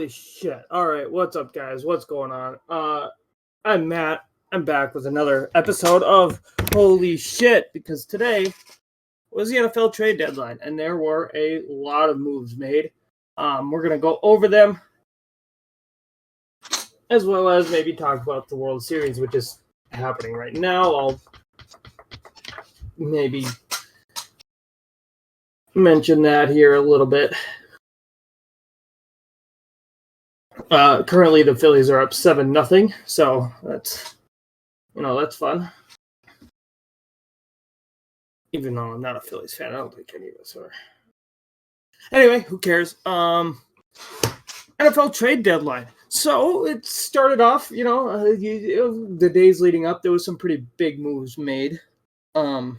Holy shit. All right, what's up, guys? What's going on? I'm Matt. I'm back with another episode of Holy Shit, because today was the NFL trade deadline, and there were a lot of moves made. We're going to go over them, as well as maybe talk about the World Series, which is happening right now. I'll maybe mention that here a little bit. Currently, the Phillies are up 7-0, so that's fun. Even though I'm not a Phillies fan, I don't think any of us are. Anyway, who cares? NFL trade deadline. So it started off, the days leading up, there was some pretty big moves made. And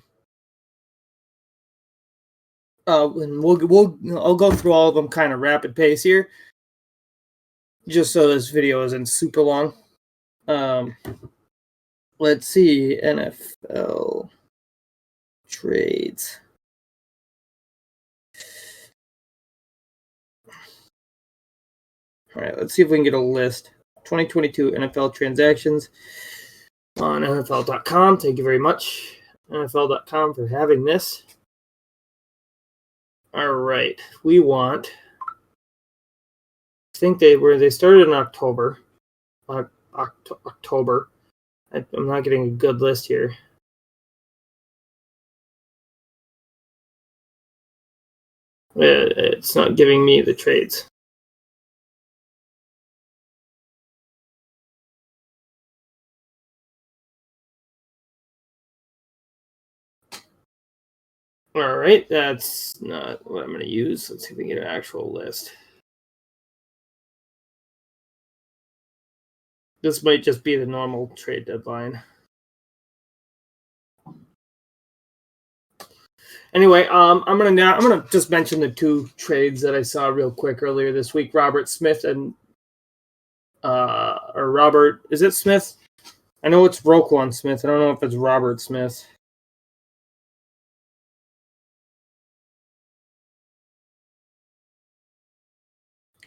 I'll go through all of them kind of rapid pace here, just so this video isn't super long. Let's see, NFL trades. All right, let's see if we can get a list. 2022 NFL transactions on NFL.com. Thank you very much, NFL.com, for having this. All right, we want. I think they started in October. October. I'm not getting a good list here. It's not giving me the trades. All right, that's not what I'm going to use. Let's see if we can get an actual list. This might just be the normal trade deadline. Anyway, I'm gonna just mention the two trades that I saw real quick earlier this week. Robert Smith and or Robert, is it Smith? I know it's Roquan Smith. I don't know if it's Robert Smith.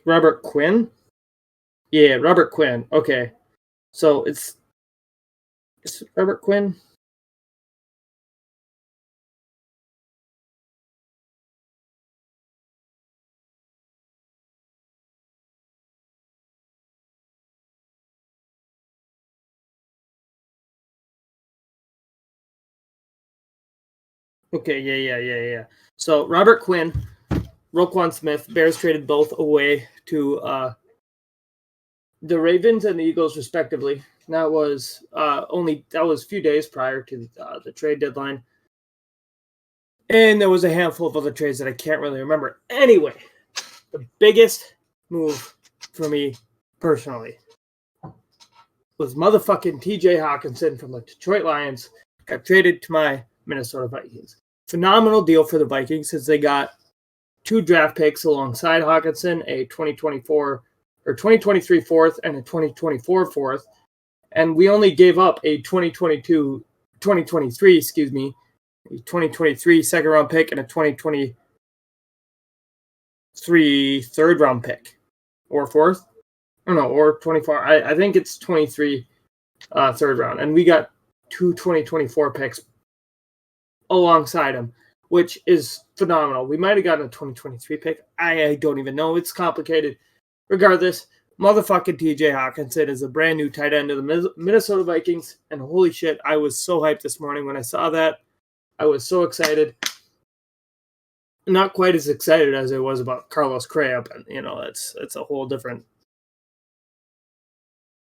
Robert Quinn? Yeah, Robert Quinn. Okay. So it's Robert Quinn? Okay, yeah. So Robert Quinn, Roquan Smith, Bears traded both away to the Ravens and the Eagles, respectively. That was a few days prior to the trade deadline, and there was a handful of other trades that I can't really remember. Anyway, the biggest move for me personally was motherfucking T.J. Hawkinson from the Detroit Lions got traded to my Minnesota Vikings. Phenomenal deal for the Vikings, since they got 2 draft picks alongside Hawkinson, a 2023 fourth and a 2024 fourth. And we only gave up a 2023 second round pick and a 2023 third round pick, or fourth. Or 24. I think it's 23 third round. And we got 2 2024 picks alongside him, which is phenomenal. We might have gotten a 2023 pick. I don't even know. It's complicated. Regardless, motherfucking TJ Hawkinson is a brand new tight end of the Minnesota Vikings. And holy shit, I was so hyped this morning when I saw that. I was so excited. Not quite as excited as I was about Carlos Correa, but it's a whole different.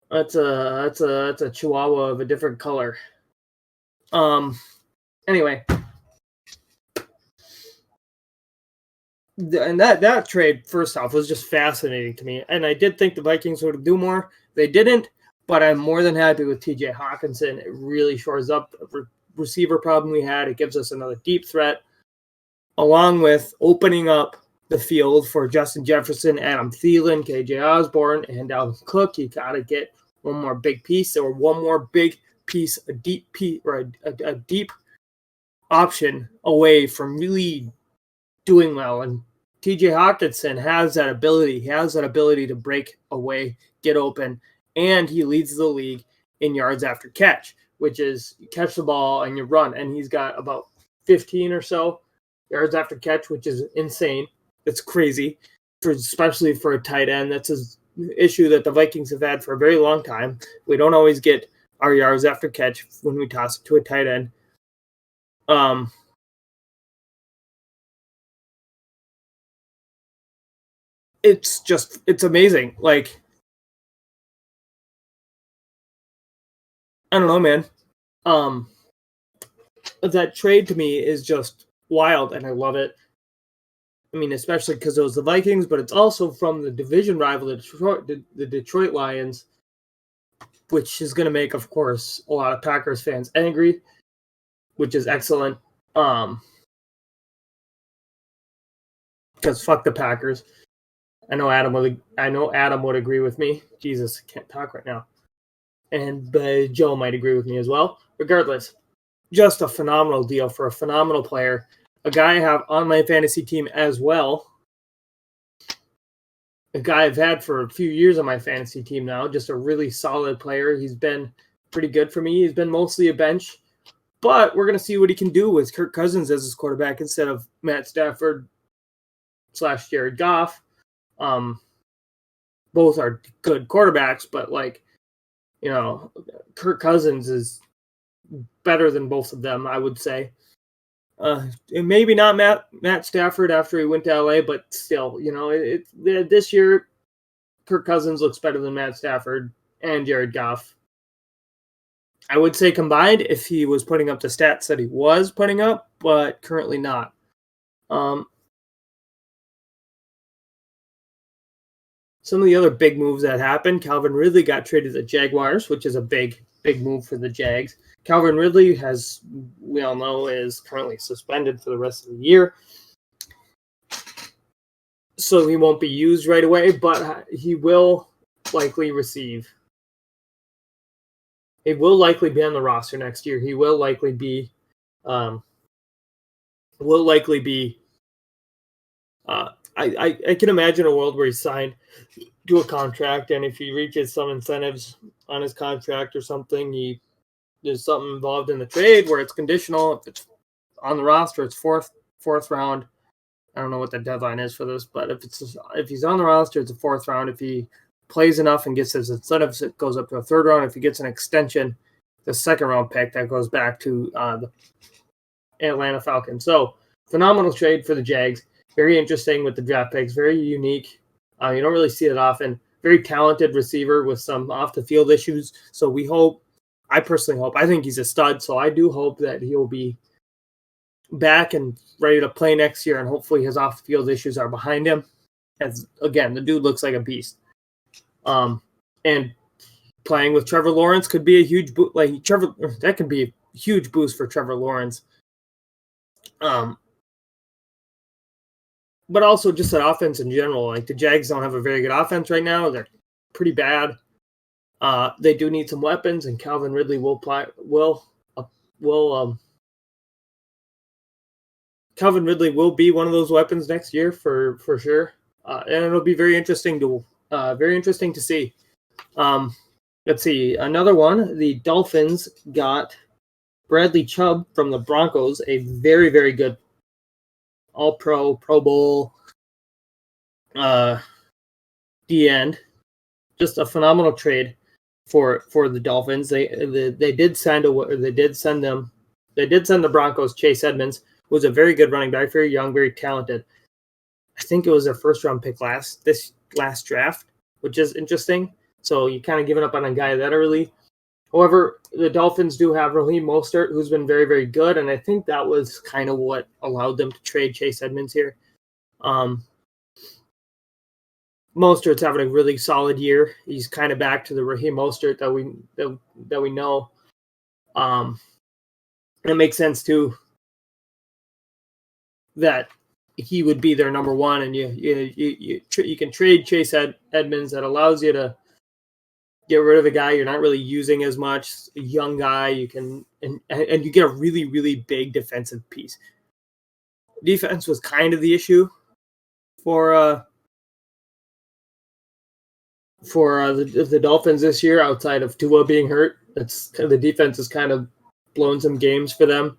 That's a Chihuahua of a different color. Anyway, and that trade, first off, was just fascinating to me. And I did think the Vikings would do more. They didn't, but I'm more than happy with TJ Hawkinson. It really shores up the receiver problem we had. It gives us another deep threat, along with opening up the field for Justin Jefferson, Adam Thielen, KJ Osborne, and Dalvin Cook. You got to get one more big piece, or one more big piece, a deep piece, or a deep option away from really doing well and TJ Hawkinson has that ability. He has that ability to break away, get open, and he leads the league in yards after catch, which is you catch the ball and you run. And he's got about 15 or so yards after catch, which is insane. It's crazy, especially for a tight end. That's an issue that the Vikings have had for a very long time. We don't always get our yards after catch when we toss it to a tight end. It's amazing. Like, I don't know, man. That trade to me is just wild, and I love it. I mean, especially because it was the Vikings, but it's also from the division rival, the Detroit Lions, which is going to make, of course, a lot of Packers fans angry, which is excellent. Because fuck the Packers. I know Adam would agree with me. Jesus, I can't talk right now. And Joe might agree with me as well. Regardless, just a phenomenal deal for a phenomenal player. A guy I have on my fantasy team as well. A guy I've had for a few years on my fantasy team now. Just a really solid player. He's been pretty good for me. He's been mostly a bench. But we're going to see what he can do with Kirk Cousins as his quarterback instead of Matt Stafford / Jared Goff. Both are good quarterbacks, but Kirk Cousins is better than both of them, I would say. Maybe not Matt Stafford after he went to LA, but still, this year, Kirk Cousins looks better than Matt Stafford and Jared Goff. I would say combined if he was putting up the stats that he was putting up, but currently not. Some of the other big moves that happened, Calvin Ridley got traded to the Jaguars, which is a big move for the Jags. Calvin Ridley, as we all know, is currently suspended for the rest of the year. So he won't be used right away, but he will likely receive. He will likely be on the roster next year. He will likely be I can imagine a world where he's signed to a contract, and if he reaches some incentives on his contract or something, there's something involved in the trade where it's conditional. If it's on the roster, it's fourth round. I don't know what the deadline is for this, but if he's on the roster, it's a fourth round. If he plays enough and gets his incentives, it goes up to a third round. If he gets an extension, the second round pick, that goes back to the Atlanta Falcons. So phenomenal trade for the Jags. Very interesting with the draft picks. Very unique. You don't really see it often. Very talented receiver with some off-the-field issues. So I personally hope, I think he's a stud, so I do hope that he'll be back and ready to play next year, and hopefully his off-the-field issues are behind him. As, again, the dude looks like a beast. And playing with Trevor Lawrence could be a huge boost. That could be a huge boost for Trevor Lawrence. But also just that offense in general. Like, the Jags don't have a very good offense right now. They're pretty bad. They do need some weapons, and Calvin Ridley Calvin Ridley will be one of those weapons next year for sure. And it'll be very interesting to see. Let's see, another one. The Dolphins got Bradley Chubb from the Broncos, a very, very good All-Pro, Pro Bowl D-end. Just a phenomenal trade for the Dolphins. They did send the Broncos Chase Edmonds, who was a very good running back, very young, very talented. I think it was their first round pick this last draft, which is interesting. So you kind of giving up on a guy that early. However, the Dolphins do have Raheem Mostert, who's been very, very good, and I think that was kind of what allowed them to trade Chase Edmonds here. Mostert's having a really solid year. He's kind of back to the Raheem Mostert that we know. It makes sense too that he would be their number one, and you can trade Chase Edmonds. That allows you to get rid of a guy you're not really using as much, a young guy. You can and you get a really, really big defensive piece. Defense was kind of the issue for the Dolphins this year, outside of Tua being hurt. The defense has kind of blown some games for them.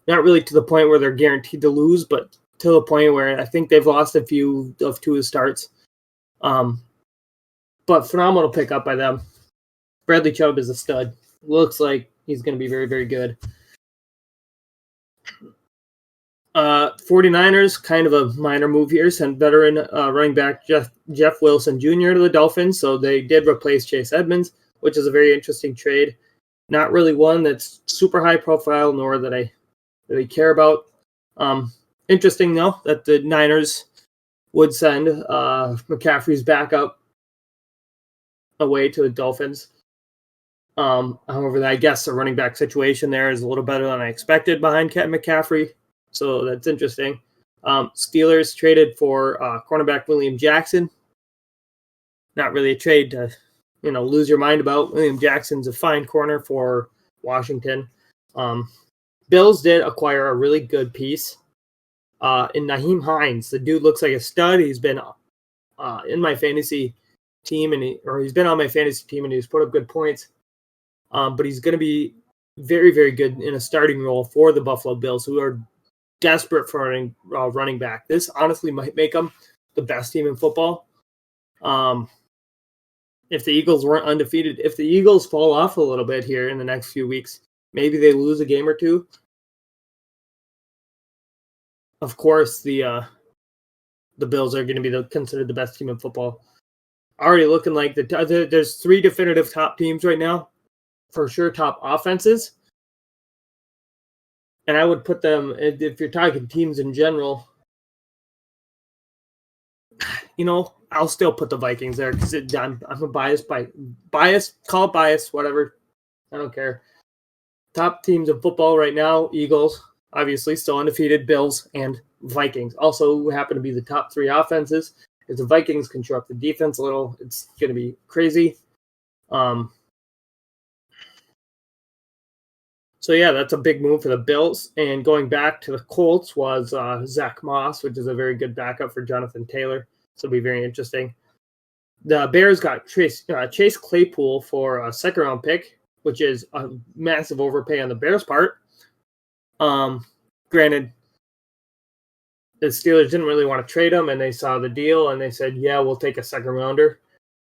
Not really to the point where they're guaranteed to lose, but to the point where I think they've lost a few of Tua's starts. But phenomenal pickup by them. Bradley Chubb is a stud. Looks like he's going to be very, very good. 49ers, kind of a minor move here, sent veteran running back Jeff Wilson Jr. to the Dolphins. So they did replace Chase Edmonds, which is a very interesting trade. Not really one that's super high profile, nor that I really care about. Interesting, though, that the Niners would send McCaffrey's backup away to the Dolphins. However, I guess the running back situation there is a little better than I expected behind McCaffrey. So that's interesting. Steelers traded for cornerback William Jackson. Not really a trade to, lose your mind about. William Jackson's a fine corner for Washington. Bills did acquire a really good piece in Nyheim Hines. The dude looks like a stud. He's been in my fantasy team, he's been on my fantasy team, and he's put up good points. But he's going to be very, very good in a starting role for the Buffalo Bills, who are desperate for running back. This honestly might make them the best team in football. If the Eagles weren't undefeated, if the Eagles fall off a little bit here in the next few weeks, maybe they lose a game or two. Of course, the Bills are going to be considered the best team in football. Already looking like there's three definitive top teams right now, for sure, top offenses. And I would put them, if you're talking teams in general, I'll still put the Vikings there because I'm a bias, call it bias, whatever. I don't care. Top teams in football right now, Eagles, obviously still undefeated, Bills, and Vikings. Also who happen to be the top three offenses. If the Vikings can show up the defense a little, it's going to be crazy. So, yeah, that's a big move for the Bills. And going back to the Colts was Zach Moss, which is a very good backup for Jonathan Taylor. So it'll be very interesting. The Bears got Chase Claypool for a second-round pick, which is a massive overpay on the Bears' part. Granted, the Steelers didn't really want to trade him, and they saw the deal, and they said, yeah, we'll take a second-rounder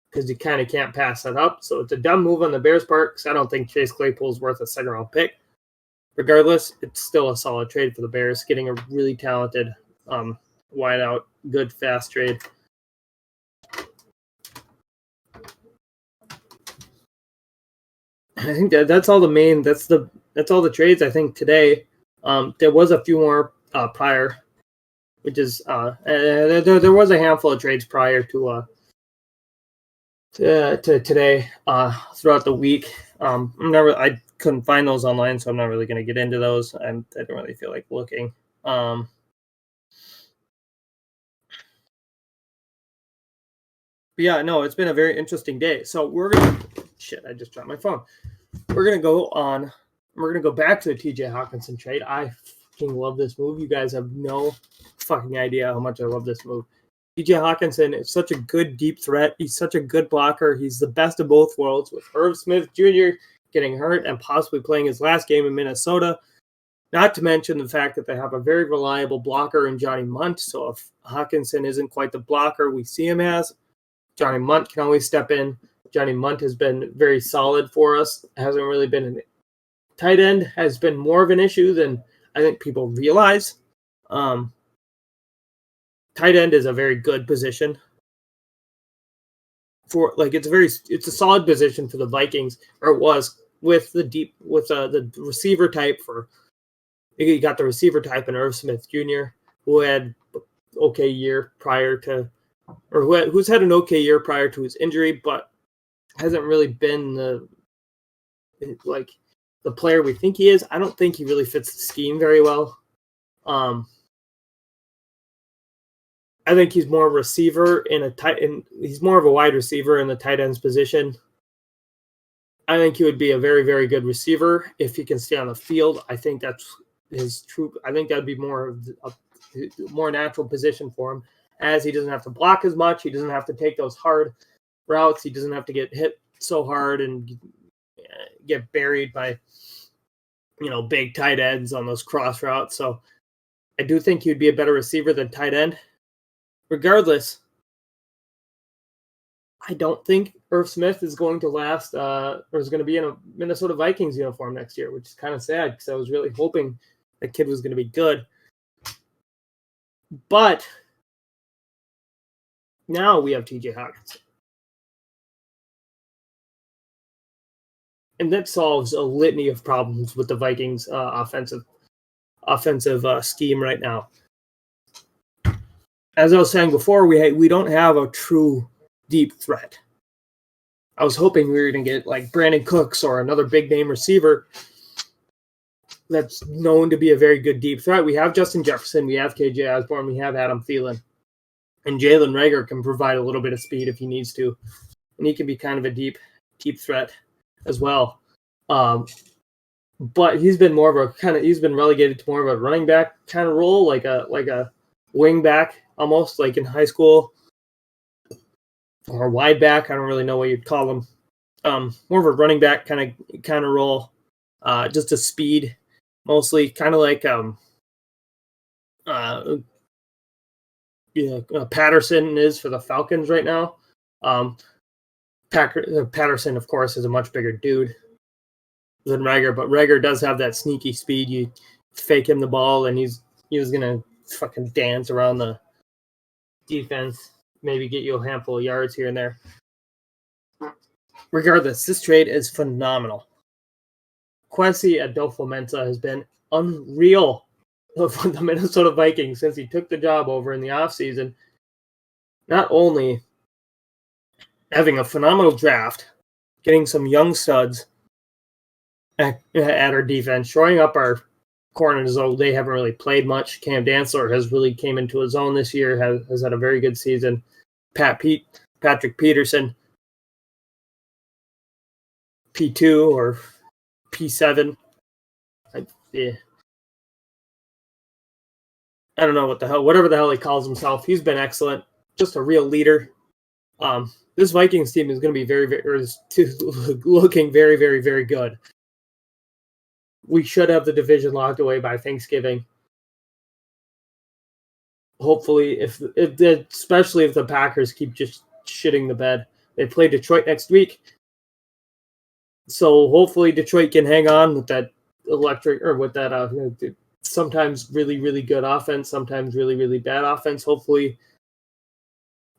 because you kind of can't pass that up. So it's a dumb move on the Bears' part because I don't think Chase Claypool is worth a second-round pick. Regardless, it's still a solid trade for the Bears, getting a really talented wideout, good, fast trade. I think that's all that's all the trades I think today. There was a few more prior, which is there was a handful of trades prior to today throughout the week. I couldn't find those online, so I'm not really going to get into those. I don't really feel like looking. But yeah, no, it's been a very interesting day. So I just dropped my phone. We're gonna go back to the TJ Hawkinson trade. I fucking love this move. You guys have no fucking idea how much I love this move. TJ Hawkinson is such a good deep threat. He's such a good blocker. He's the best of both worlds, with Irv Smith Jr. getting hurt and possibly playing his last game in Minnesota. Not to mention the fact that they have a very reliable blocker in Johnny Munt. So if Hawkinson isn't quite the blocker we see him as, Johnny Munt can always step in. Johnny Munt has been very solid for us. Hasn't really been tight end has been more of an issue than I think people realize. Tight end is a very good position for it's a solid position for the Vikings, or it was with the receiver type you got the receiver type in Irv Smith Jr., who had okay year prior to, or who's had an okay year prior to his injury, but hasn't really been the player we think he is. I don't think he really fits the scheme very well. I think he's more a receiver he's more of a wide receiver in the tight end's position. I think he would be a very, very good receiver if he can stay on the field. I think that's his true. I think that'd be more of a more natural position for him. as. He doesn't have to block as much. He doesn't have to take those hard routes. He doesn't have to get hit so hard and get buried by, big tight ends on those cross routes. So I do think he'd be a better receiver than tight end. Regardless, I don't think Irv Smith is going to last or is going to be in a Minnesota Vikings uniform next year, which is kind of sad because I was really hoping that kid was going to be good. But now we have TJ Hockenson. And that solves a litany of problems with the Vikings offensive scheme right now. As I was saying before, we don't have a true deep threat. I was hoping we were going to get like Brandon Cooks or another big name receiver that's known to be a very good deep threat. We have Justin Jefferson, we have KJ Osborne, we have Adam Thielen, and Jalen Reagor can provide a little bit of speed if he needs to, and he can be kind of a deep threat as well. But he's been he's been relegated to more of a running back kind of role, like a wing back almost, like in high school, or a wide back. I don't really know what you'd call him. More of a running back kind of role, just a speed mostly, kind of like Patterson is for the Falcons right now. Patterson, of course, is a much bigger dude than Reagor, but Reagor does have that sneaky speed. You fake him the ball, and he's gonna fucking dance around the defense, maybe get you a handful of yards here and there. Regardless, this trade is phenomenal. Kwesi Adofo-Mensah has been unreal for the Minnesota Vikings since he took the job over in the offseason. Not only having a phenomenal draft, getting some young studs at our defense, shoring up our corners, though they haven't really played much. Cam Dantzler has really came into his own this year, has had a very good season. Patrick Peterson, P2 or P7. I don't know whatever the hell he calls himself. He's been excellent. Just a real leader. This Vikings team is going to be looking very, very, very good. We should have the division locked away by Thanksgiving. Hopefully, especially if the Packers keep just shitting the bed. They play Detroit next week. So hopefully Detroit can hang on with that sometimes really, really good offense, sometimes really, really bad offense. Hopefully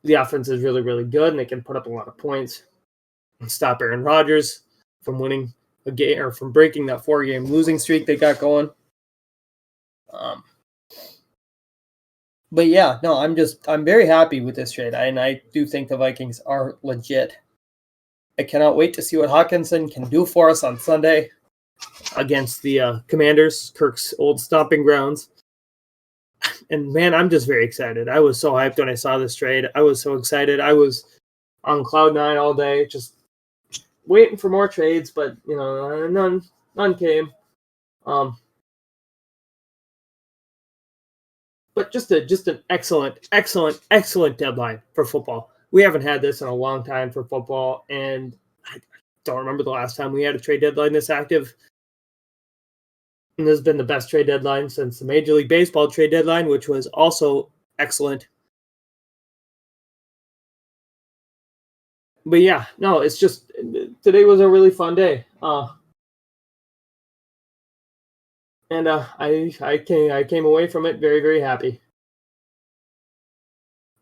the offense is really, really good and they can put up a lot of points and stop Aaron Rodgers from winning a game or from breaking that 4-game losing streak they got going. But yeah, no, I'm very happy with this trade. And I do think the Vikings are legit. I cannot wait to see what Hockenson can do for us on Sunday against the Commanders, Kirk's old stomping grounds. And man, I'm just very excited. I was so hyped when I saw this trade. I was so excited. I was on cloud nine all day, just waiting for more trades, but none came. But just an excellent deadline for football. We haven't had this in a long time for football, and I don't remember the last time we had a trade deadline this active. And this has been the best trade deadline since the Major League Baseball trade deadline, which was also excellent. But yeah, no, it's just today was a really fun day. And I came away from it very, very happy.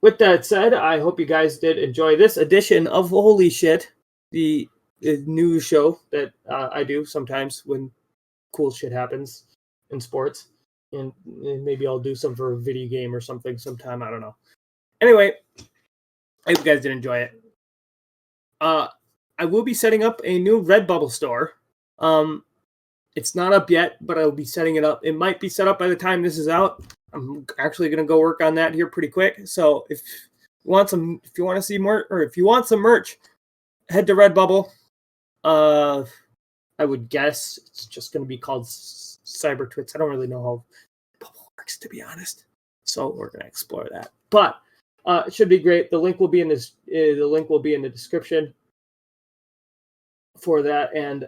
With that said, I hope you guys did enjoy this edition of Holy Shit, the news show that I do sometimes when cool shit happens in sports. And maybe I'll do some for a video game or something sometime. I don't know. Anyway, I hope you guys did enjoy it. I will be setting up a new Redbubble store. It's not up yet, but I'll be setting it up. It might be set up by the time this is out. I'm actually going to go work on that here pretty quick. So if you want to see more, or if you want some merch, head to Redbubble. I would guess it's just going to be called CyberTwits. I don't really know how Bubble works, to be honest. So we're going to explore that. But It should be great. The link will be in this. The link will be in the description for that. And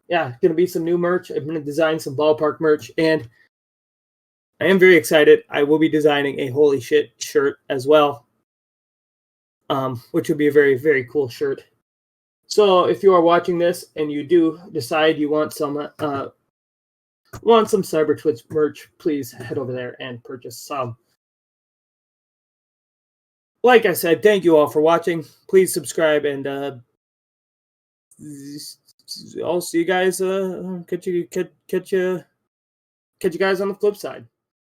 yeah, going to be some new merch. I'm going to design some Ballpark merch, and I am very excited. I will be designing a holy shit shirt as well, which would be a very, very cool shirt. So if you are watching this and you do decide you want some CyberTwits merch, please head over there and purchase some. Like I said, thank you all for watching. Please subscribe, and I'll see you guys. Catch you guys on the flip side.